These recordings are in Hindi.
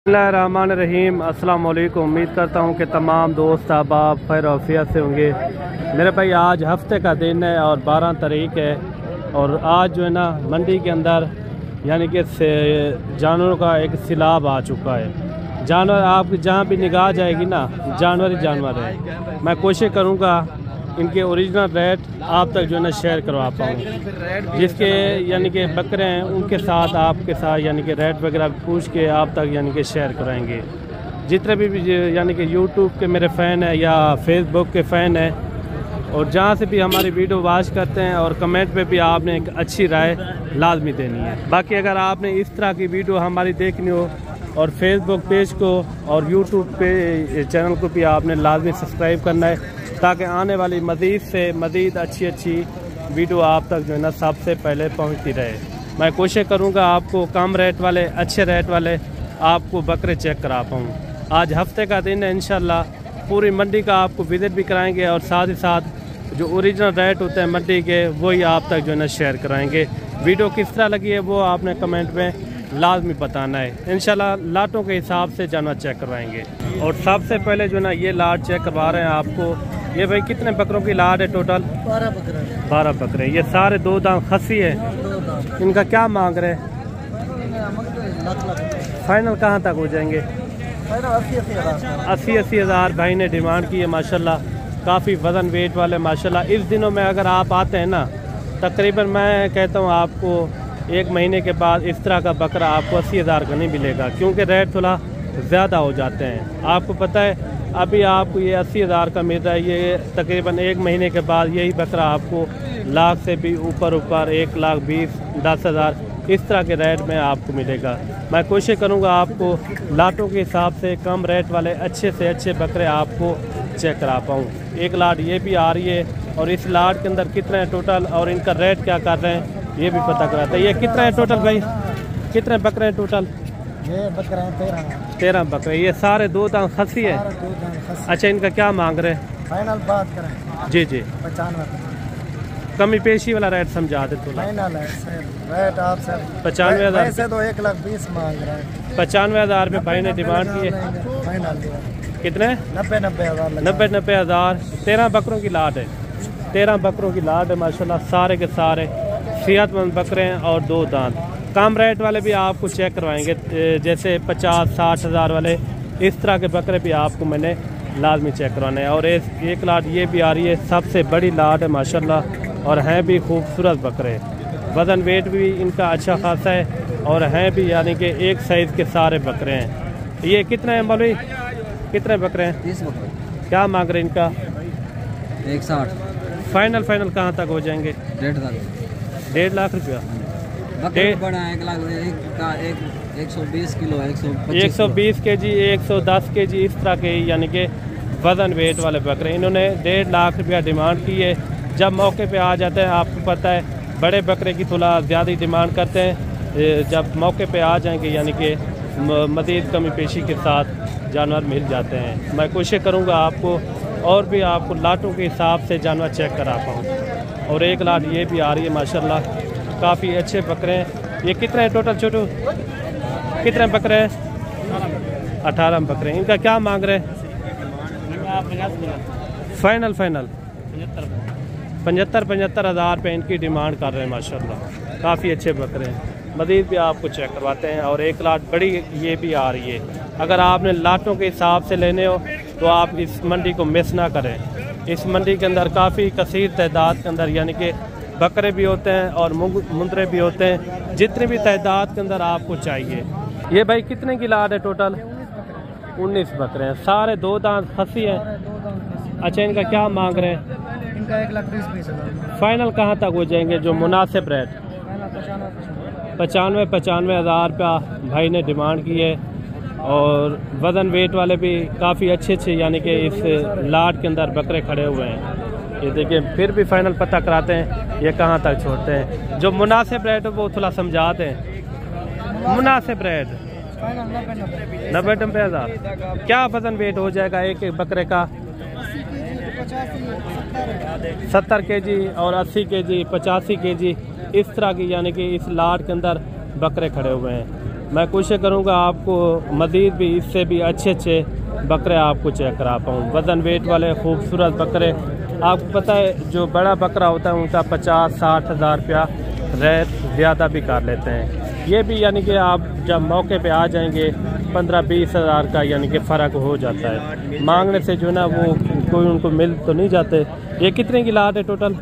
बिस्मिल्लाहिर्रहमानिर्रहीम। अस्सलाम वालेकुम। उम्मीद करता हूँ कि तमाम दोस्त अहबाब खैर आफियत से होंगे। मेरे भाई आज हफ्ते का दिन है और 12 तारीख है और आज जो है ना मंडी के अंदर यानी कि जानवरों का एक सैलाब आ चुका है। जानवर आपकी जहाँ भी निगाह जाएगी ना जानवर ही जानवर है। मैं कोशिश करूँगा इनके ओरिजिनल रेट आप तक जो है ना शेयर करवा पाऊँ। जिसके यानी कि बकरे हैं उनके साथ आपके साथ यानी कि रेट वगैरह पूछ के आप तक यानी कि शेयर कराएंगे। जितने भी यानी कि यूट्यूब के मेरे फ़ैन हैं या फेसबुक के फ़ैन हैं और जहाँ से भी हमारी वीडियो वॉच करते हैं और कमेंट पे भी आपने एक अच्छी राय लाजमी देनी है। बाकी अगर आपने इस तरह की वीडियो हमारी देखनी हो और फेसबुक पेज को और यूट्यूब पे चैनल को भी आपने लाजमी सब्सक्राइब करना है ताकि आने वाली मज़ीद से मज़ीद अच्छी वीडियो आप तक जो है ना सबसे पहले पहुंचती रहे। मैं कोशिश करूंगा आपको कम रेट वाले अच्छे रेट वाले आपको बकरे चेक करा पाऊँ। आज हफ्ते का दिन है, इंशाल्लाह पूरी मंडी का आपको विज़िट भी कराएंगे और साथ ही साथ जो ओरिजिनल रेट होते हैं मंडी के वही आप तक जो है ना शेयर कराएँगे। वीडियो किस तरह लगी है वो आपने कमेंट में लाजमी बताना है। इंशाल्लाह लाटों के हिसाब से जानवर चेक करवाएंगे। और सबसे पहले जो है ना ये लाट चेक करवा रहे हैं आपको। ये भाई कितने बकरों की लाट है टोटल? 12 बकरे। 12 बकरे। ये सारे 2 दांत खस्सी है। इनका क्या मांग रहे हैं? फाइनल कहाँ तक हो जाएंगे? 80 हज़ार भाई ने डिमांड की है। माशाल्लाह काफ़ी वज़न वेट वाले माशाल्लाह। इस दिनों में अगर आप आते हैं ना तकरीबन मैं कहता हूँ आपको 1 महीने के बाद इस तरह का बकरा आपको 80 हज़ार का नहीं मिलेगा क्योंकि रेट थोड़ा ज़्यादा हो जाते हैं। आपको पता है अभी आपको ये 80 हज़ार का मिल रहा है, ये तकरीबन 1 महीने के बाद यही बकरा आपको लाख से भी ऊपर 1,20,10,000 इस तरह के रेट में आपको मिलेगा। मैं कोशिश करूँगा आपको लाटों के हिसाब से कम रेट वाले अच्छे से अच्छे बकरे आपको चेक करा पाऊँ। एक लाट ये भी आ रही है और इस लाट के अंदर कितने हैं टोटल और इनका रेट क्या कर रहे हैं ये भी पता कराता है। ये कितने हैं टोटल भाई? कितने बकरे हैं टोटल? ये बकरे हैं 13 बकरे। ये सारे 2 दांत खस्सी है। अच्छा, इनका क्या मांग रहे हैं? फाइनल बात करें जी 95। कमी पेशी वाला रेट समझा दे तो। फाइनल है रेट आप सर 95,000 से तो 1,20,000 मांग रहे हैं। 95,000 में भाई ने डिमांड की है। फाइनल कितने? 90 हज़ार। 13 बकरों की लाट है। 13 बकरों की लाट है माशाल्लाह। सारे के सारे सेहतमंद बकरे हैं और 2 दांत। कम रेट वाले भी आपको चेक करवाएंगे जैसे 50-60 हज़ार वाले इस तरह के बकरे भी आपको मैंने लाजमी चेक करवाने हैं। और एक लाट ये भी आ रही है, सबसे बड़ी लाट है माशाल्लाह और हैं भी खूबसूरत बकरे। वज़न वेट भी इनका अच्छा खासा है और हैं भी यानी कि एक साइज़ के सारे बकरे हैं। ये कितने हैं मौलवी? कितने बकरे हैं? 30 बकरे। क्या मांग रहे हैं इनका? 160। फाइनल कहाँ तक हो जाएंगे? 1.5 लाख रुपया। 120 किलो 120 kg 110 kg इस तरह के यानी कि वज़न वेट वाले बकरे। इन्होंने 1.5 लाख रुपया डिमांड की है। जब मौके पे आ जाते हैं आपको पता है बड़े बकरे की थोड़ा ज़्यादा डिमांड करते हैं। जब मौके पे आ जाएंगे यानी कि मज़ीद कमी पेशी के साथ जानवर मिल जाते हैं। मैं कोशिश करूँगा आपको और भी आपको लाटों के हिसाब से जानवर चेक करा पाऊँ। और एक लाट ये भी आ रही है माशाल्लाह, काफ़ी अच्छे बकरे हैं। ये कितने हैं टोटल छोटू? कितने बकरे हैं? 18 बकरे। इनका क्या मांग रहे हैं? फाइनल 75 हज़ार पे इनकी डिमांड कर रहे हैं माशाल्लाह। काफ़ी अच्छे बकरे हैं। मज़ीद भी आपको चेक करवाते हैं। और एक लाट बड़ी ये भी आ रही है। अगर आपने लाटों के हिसाब से लेने हो तो आप इस मंडी को मिस ना करें। इस मंडी के अंदर काफ़ी कसीर तादाद के अंदर यानी कि बकरे भी होते हैं और मुंदरे भी होते हैं। जितनी भी तादाद के अंदर आपको चाहिए। ये भाई कितने की लाट है टोटल? 19 बकरे हैं। सारे 2 दांत खस्सी हैं। अच्छा, इनका क्या मांग रहे हैं? इनका 1,20,000। फाइनल कहाँ तक हो जाएंगे जो मुनासिब रेट? 95 हज़ार रुपया भाई ने डिमांड की है। और वज़न वेट वाले भी काफ़ी अच्छे यानी कि इस लाट के अंदर बकरे खड़े हुए हैं। ये देखिए फिर भी फाइनल पता कराते हैं ये कहाँ तक छोड़ते हैं। जो मुनासिब रेट है वो थोड़ा समझाते हैं। मुनासिब रेट 90 हज़ार। क्या वज़न वेट हो जाएगा एक बकरे का? 70 kg और 80 kg 85 kg इस तरह की यानी कि इस लाट के अंदर बकरे खड़े हुए हैं। मैं कोशिश करूँगा आपको मज़ीद भी इससे भी अच्छे अच्छे बकरे आपको चेक करा पाऊँ। वज़न वेट वाले खूबसूरत बकरे, आपको पता है जो बड़ा बकरा होता है उनका 50-60 हज़ार रुपया रेट ज़्यादा भी कर लेते हैं। ये भी यानी कि आप जब मौके पे आ जाएंगे 15-20 हज़ार का यानी कि फ़र्क हो जाता है। मांगने से जो ना वो कोई उनको मिल तो नहीं जाते। ये कितने की लाट है टोटल?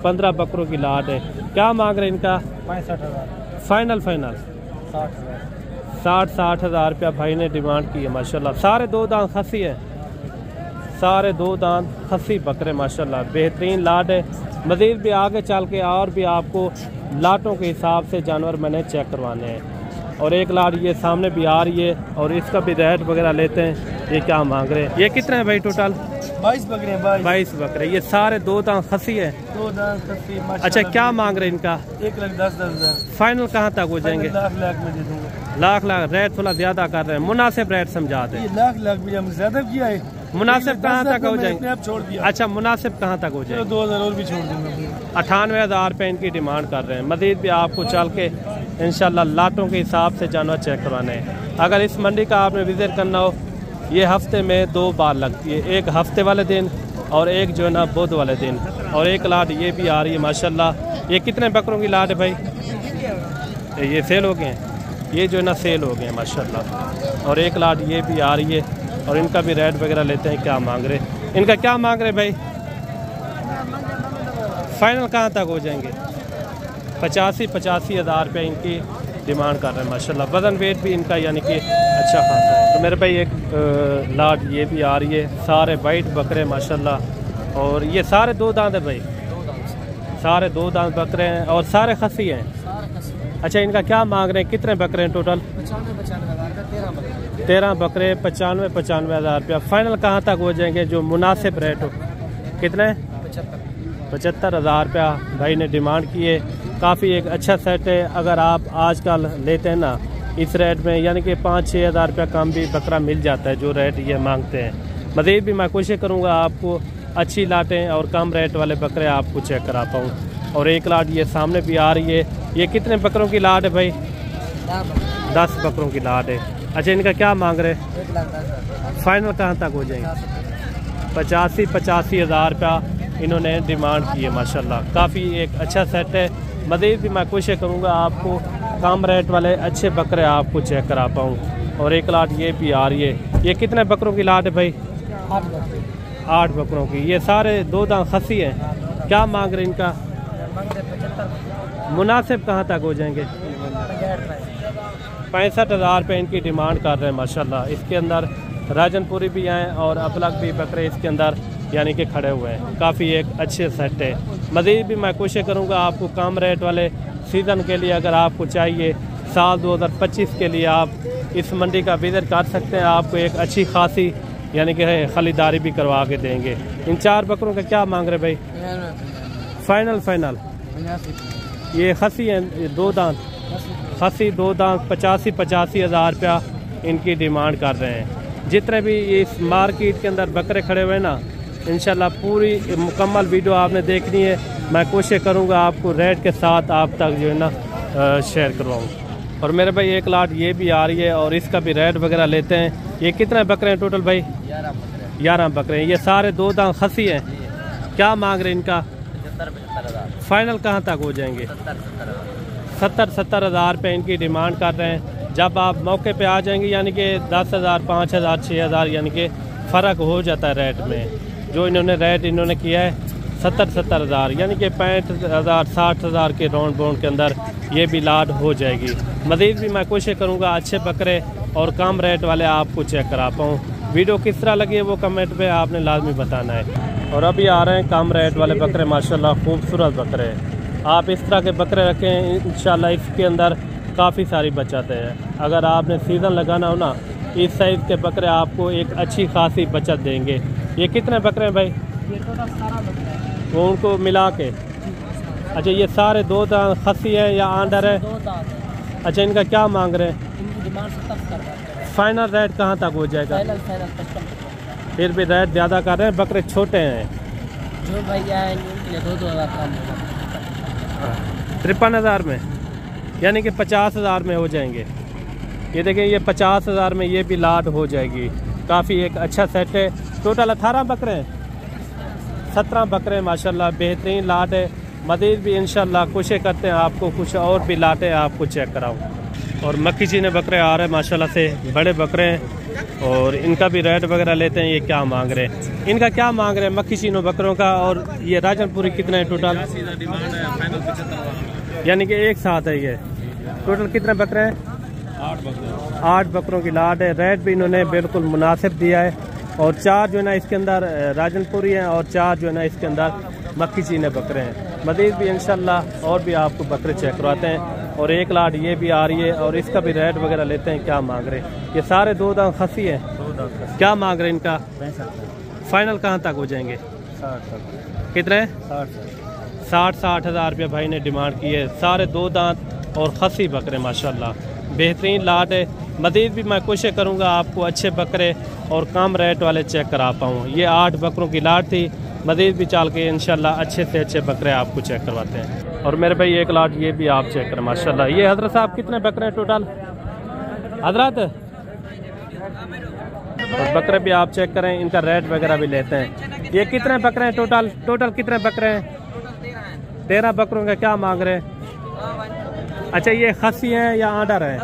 15 बकरों की लाट है। क्या मांग रहे हैं इनका? 65,000। फाइनल 60 हज़ार रुपया भाई ने डिमांड की है माशाल्लाह। सारे दो दांत खसी है, सारे दो दांत खसी बकरे माशाल्लाह, बेहतरीन लाट है। मज़ीद भी आगे चल के और भी आपको लाटों के हिसाब से जानवर मैंने चेक करवाने हैं। और एक लाट ये सामने भी आ रही है और इसका भी रेट वगैरह लेते हैं। ये क्या मांग रहे हैं? ये कितने हैं भाई टोटल? 22 बकरे हैं। 22 बकरे। ये सारे दो दांत खसी है। दो दांत खसी। अच्छा, क्या मांग रहे हैं इनका? 1,10,000। फाइनल कहाँ तक हो जाएंगे? लाख में दे दूंगा। लाख रेट थोड़ा ज्यादा कर रहे हैं, मुनासिब रेट समझा दें। लाख भी हम ज्यादा किया है। मुनासिब कहाँ तक हो जाएंगे? आप छोड़ दिया। अच्छा, मुनासिब कहाँ तक हो जाएंगे? 2,000 और भी छोड़ दूंगा। 98,000 रुपये इनकी डिमांड कर रहे हैं। मज़ीद भी आपको चल के इंशाल्लाह लाटों के हिसाब से जानवर चेक करवाने हैं। अगर इस मंडी का आपने विजिट करना हो, ये हफ्ते में 2 बार लगती है, एक हफ्ते वाले दिन और एक जो है ना बुध वाले दिन। और एक लाट ये भी आ रही है माशाल्लाह। ये कितने बकरों की लाट है भाई? ये सेल हो गए हैं, ये जो है ना सेल हो गए हैं माशाल्लाह। और एक लाट ये भी आ रही है और इनका भी रेट वगैरह लेते हैं। क्या मांग रहे? इनका क्या मांग रहे भाई? फाइनल कहाँ तक हो जाएंगे? 85 हज़ार रुपये इनकी डिमांड कर रहे हैं माशाल्लाह। वज़न वेट भी इनका यानी कि अच्छा खासा है। तो मेरे भाई एक लाट ये भी आ रही है, सारे वाइट बकरे माशाल्लाह। और ये सारे दो दांत है भाई, सारे दो दांत बकरे हैं और सारे खसी हैं। अच्छा, इनका क्या मांग रहे हैं? कितने बकरे हैं टोटल? 13 बकरे। 95 हज़ार रुपया। फाइनल कहाँ तक हो जाएंगे जो मुनासिब रेट हो? कितने? 75 हज़ार रुपया भाई ने डिमांड की है। काफ़ी एक अच्छा सेट है। अगर आप आजकल लेते हैं ना इस रेट में, यानी कि 5-6 हज़ार रुपया कम भी बकरा मिल जाता है जो रेट ये मांगते हैं। मज़ीद भी मैं कोशिश करूँगा आपको अच्छी लाटें और कम रेट वाले बकरे आपको चेक करा पाऊँ। और एक लाट ये सामने भी आ रही है। ये कितने बकरों की लाट है भाई? 10 बकरों की लाट है। अच्छा, इनका क्या मांग रहे? 1,10,000। फाइनल कहाँ तक हो जाएंगे? 85 हज़ार रुपया इन्होंने डिमांड की है माशाल्लाह। काफ़ी एक अच्छा सेट है। मज़ीद भी मैं कोशिश करूँगा आपको कम रेट वाले अच्छे बकरे आपको चेक करा पाऊँ। और एक लाट ये भी आ रही है। ये कितने बकरों की लाट है भाई? 8 बकरों की। ये सारे दो दांत खसी हैं। क्या मांग रहे इनका? मुनासिब कहाँ तक हो जाएंगे? 65 हज़ार रुपये इनकी डिमांड कर रहे हैं माशाल्लाह। इसके अंदर राजनपुरी भी हैं और अपलग भी बकरे इसके अंदर यानी कि खड़े हुए हैं। काफ़ी एक अच्छे सेट है। मज़ीद भी मैं कोशिश करूँगा आपको कम रेट वाले सीज़न के लिए अगर आपको चाहिए, साल 2025 के लिए आप इस मंडी का विजिट कर सकते हैं। आपको एक अच्छी खासी यानी कि खरीदारी भी करवा के देंगे। इन 4 बकरों का क्या मांग रहे भाई? फाइनल ये खसी हैं, ये दो दांत खसी दो दांत। 85 हज़ार रुपया इनकी डिमांड कर रहे हैं। जितने भी इस मार्केट के अंदर बकरे खड़े हुए हैं ना, इंशाल्लाह पूरी मुकम्मल वीडियो आपने देखनी है। मैं कोशिश करूँगा आपको रेट के साथ आप तक जो है ना शेयर करवाऊँ। और मेरे भाई एक लाट ये भी आ रही है और इसका भी रेट वगैरह लेते हैं। ये कितने बकरे हैं टोटल भाई? 11 बकरे हैं। ये सारे दो दांत खसी हैं। क्या मांग रहे हैं इनका? 75,000। फाइनल कहाँ तक हो जाएंगे? 70 हज़ार रुपये इनकी डिमांड कर रहे हैं। जब आप मौके पे आ जाएंगे यानी कि 10 हज़ार 5 हज़ार 6 हज़ार यानी कि फ़र्क हो जाता है रेट में। जो इन्होंने रेट इन्होंने किया है 70 हज़ार यानी कि 65 हज़ार 60 हज़ार के राउंड बाउंड के अंदर ये भी लाट हो जाएगी। मज़ीद भी मैं कोशिश करूँगा अच्छे बकरे और कम रेट वाले आपको चेक करा पाऊँ। वीडियो किस तरह लगी है वो कमेंट पे आपने लाजमी बताना है। और अभी आ रहे हैं कम रेट वाले बकरे माशाल्लाह, खूबसूरत बकरे। आप इस तरह के बकरे रखें, इंशाल्लाह इसके अंदर काफ़ी सारी बचत है। अगर आपने सीज़न लगाना हो ना, इस साइज़ के बकरे आपको एक अच्छी खासी बचत देंगे। ये कितने बकरे हैं भाई? ये टोटल 12 बकरे हैं। वो उनको मिला के? अच्छा, ये सारे दो दांत खसी है या आंडर है? 2 दांत। अच्छा, इनका क्या मांग रहे हैं? इनकी डिमांड 70 कर रहा है। फाइनल रेट कहाँ तक हो जाएगा? फाइनल 55। फिर भी रेट ज़्यादा कर रहे हैं, बकरे छोटे हैं। जो भैया है उनके लिए 2-2 हज़ार कम होगा। 53 हज़ार में यानी कि 50 हज़ार में हो जाएंगे। ये देखें, ये 50,000 में ये भी लाट हो जाएगी। काफ़ी एक अच्छा सेट है। टोटल 18 बकरे हैं, 17 बकरे माशाल्लाह, बेहतरीन लाट है। मज़ीद भी इंशाल्लाह कोशिश करते हैं आपको कुछ और भी लाटें आपको चेक कराऊँ। और मक्खी चीने बकरे आ रहे हैं माशाल्लाह से, बड़े बकरे हैं और इनका भी रेट वगैरह लेते हैं। ये क्या मांग रहे हैं, इनका क्या मांग रहे हैं मक्खी चीनों बकरों का? और ये राजनपुरी कितना है टोटल? यानी कि एक साथ है। ये टोटल कितने बकरे हैं? 8 बकरों की लाट है। रेट भी इन्होंने बिल्कुल मुनासिब दिया है। और 4 जो है ना इसके अंदर राजनपुरी हैं और 4 जो है ना इसके अंदर मक्खी चीने बकरे हैं। मज़ीद भी इंशाल्लाह और भी आपको बकरे चेक करवाते हैं। और एक लाट ये भी आ रही है और इसका भी रेट वगैरह लेते हैं। क्या मांग रहे हैं? ये सारे 2 दांत खसी हैं। क्या मांग रहे हैं इनका? फाइनल कहाँ तक हो जाएंगे? 60 कितने? 60 हज़ार रुपये भाई ने डिमांड की है। सारे 2 दांत और खसी बकरे माशाल्लाह, बेहतरीन लाट है। मज़ीद भी मैं कोशिश करूँगा आपको अच्छे बकरे और कम रेट वाले चेक करा पाऊँ। ये 8 बकरों की लाट थी। मज़ीद भी चाल के इंशाल्लाह अच्छे से अच्छे बकरे आपको चेक करवाते हैं। और मेरे भाई एक लाट ये भी आप चेक करें माशाल्लाह। ये हज़रत साहब कितने बकरे हैं टोटल? हज़रत और बकरे भी आप चेक करें, इनका रेट वगैरह भी लेते हैं। ये कितने बकरे हैं टोटल? टोटल कितने बकरे हैं? 13 बकरों का क्या मांग रहे हैं? अच्छा, ये खसी हैं या आर्डर है?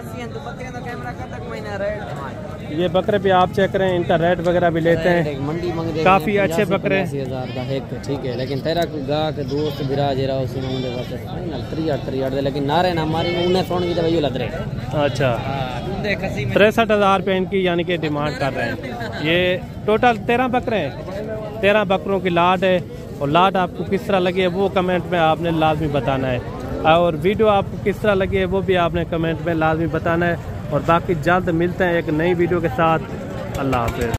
ये बकरे भी आप चेक करें, इनका रेट वगैरह भी लेते हैं। मंडी मंग काफ़ी अच्छे बकरे। 80,000 का एक ठीक है, लेकिन तेरा गा के दोस्त बिराज रहा उसी में उनके पास फाइनल 3 लेकिन नारे ना हमारी उन्हें फोन की दवाई लग रहे। अच्छा, 63,000 रुपये इनकी यानी कि डिमांड कर रहे हैं। ये टोटल 13 बकरे हैं। 13 बकरों की लाट है। और लाट आपको किस तरह लगी है वो कमेंट में आपने लाजमी बताना है। और वीडियो आपको किस तरह लगी है वो भी आपने कमेंट में लाजमी बताना है। और बाकी जल्द मिलते हैं एक नई वीडियो के साथ। अल्लाह हाफ़िज़।